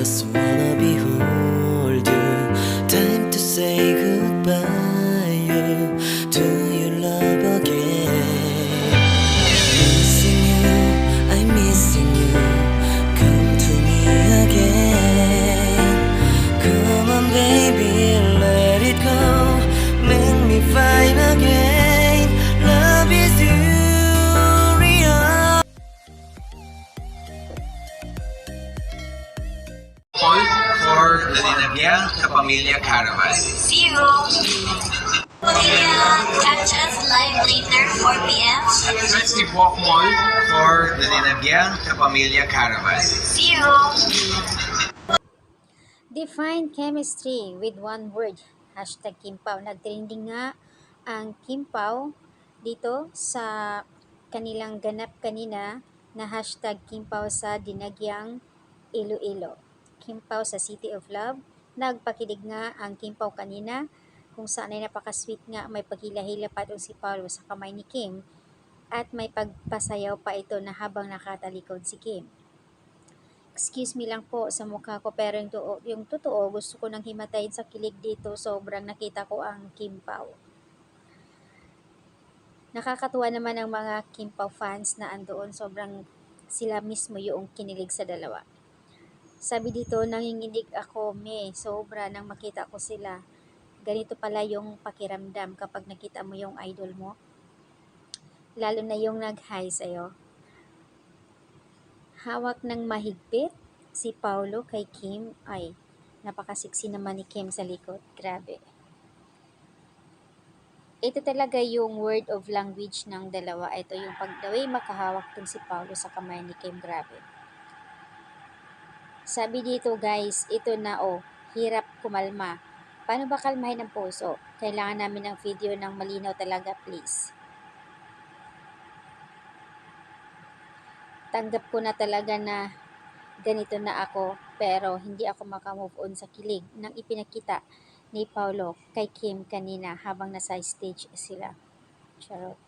just wanna behold you. Time to say goodbye. You to your love again. Missing you, I'm missing you. Come to me again. Come on, baby, let it go. Make me fine again. Love is you. For Linagyan sa Pamilya Caravan. See you! Catch us live later, 4 p.m. At Festive Walk Mall for Linagyan sa Pamilya Caravan. See you! Define chemistry with one word. Hashtag Kimpaw. Nagtrending nga ang Kimpaw dito sa kanilang ganap kanina na hashtag Kimpaw sa Dinagyang Iloilo. Kimpaw sa City of Love. Nagpakilig nga ang Kimpaw kanina kung saan ay napaka-sweet nga, may paghila-hila pa doon si Paulo sa kamay ni Kim at may pagpasayaw pa ito na habang nakatalikod si Kim. Excuse me lang po sa mukha ko, pero yung totoo, gusto ko nang himatayin sa kilig dito. Sobrang nakita ko ang Kimpaw. Nakakatuwa naman ang mga Kimpaw fans na andoon. Sobrang sila mismo yung kinilig sa dalawa. Sabi dito, nanginginig ako, sobra nang makita ko sila. Ganito pala yung pakiramdam kapag nakita mo yung idol mo. Lalo na yung nag-hi sa'yo. Hawak ng mahigpit si Paulo kay Kim. Ay, napakasiksi naman ni Kim sa likod. Grabe. Ito talaga yung word of language ng dalawa. Ito yung pagdaway makahawak tong si Paulo sa kamay ni Kim. Grabe. Sabi dito guys, ito na hirap kumalma. Paano ba kalmahin ang puso? Kailangan namin ng video ng malinaw talaga, please. Tanggap ko na talaga na ganito na ako, pero hindi ako makamove on sa kilig nang ipinakita ni Paulo kay Kim kanina habang nasa stage sila. Charot.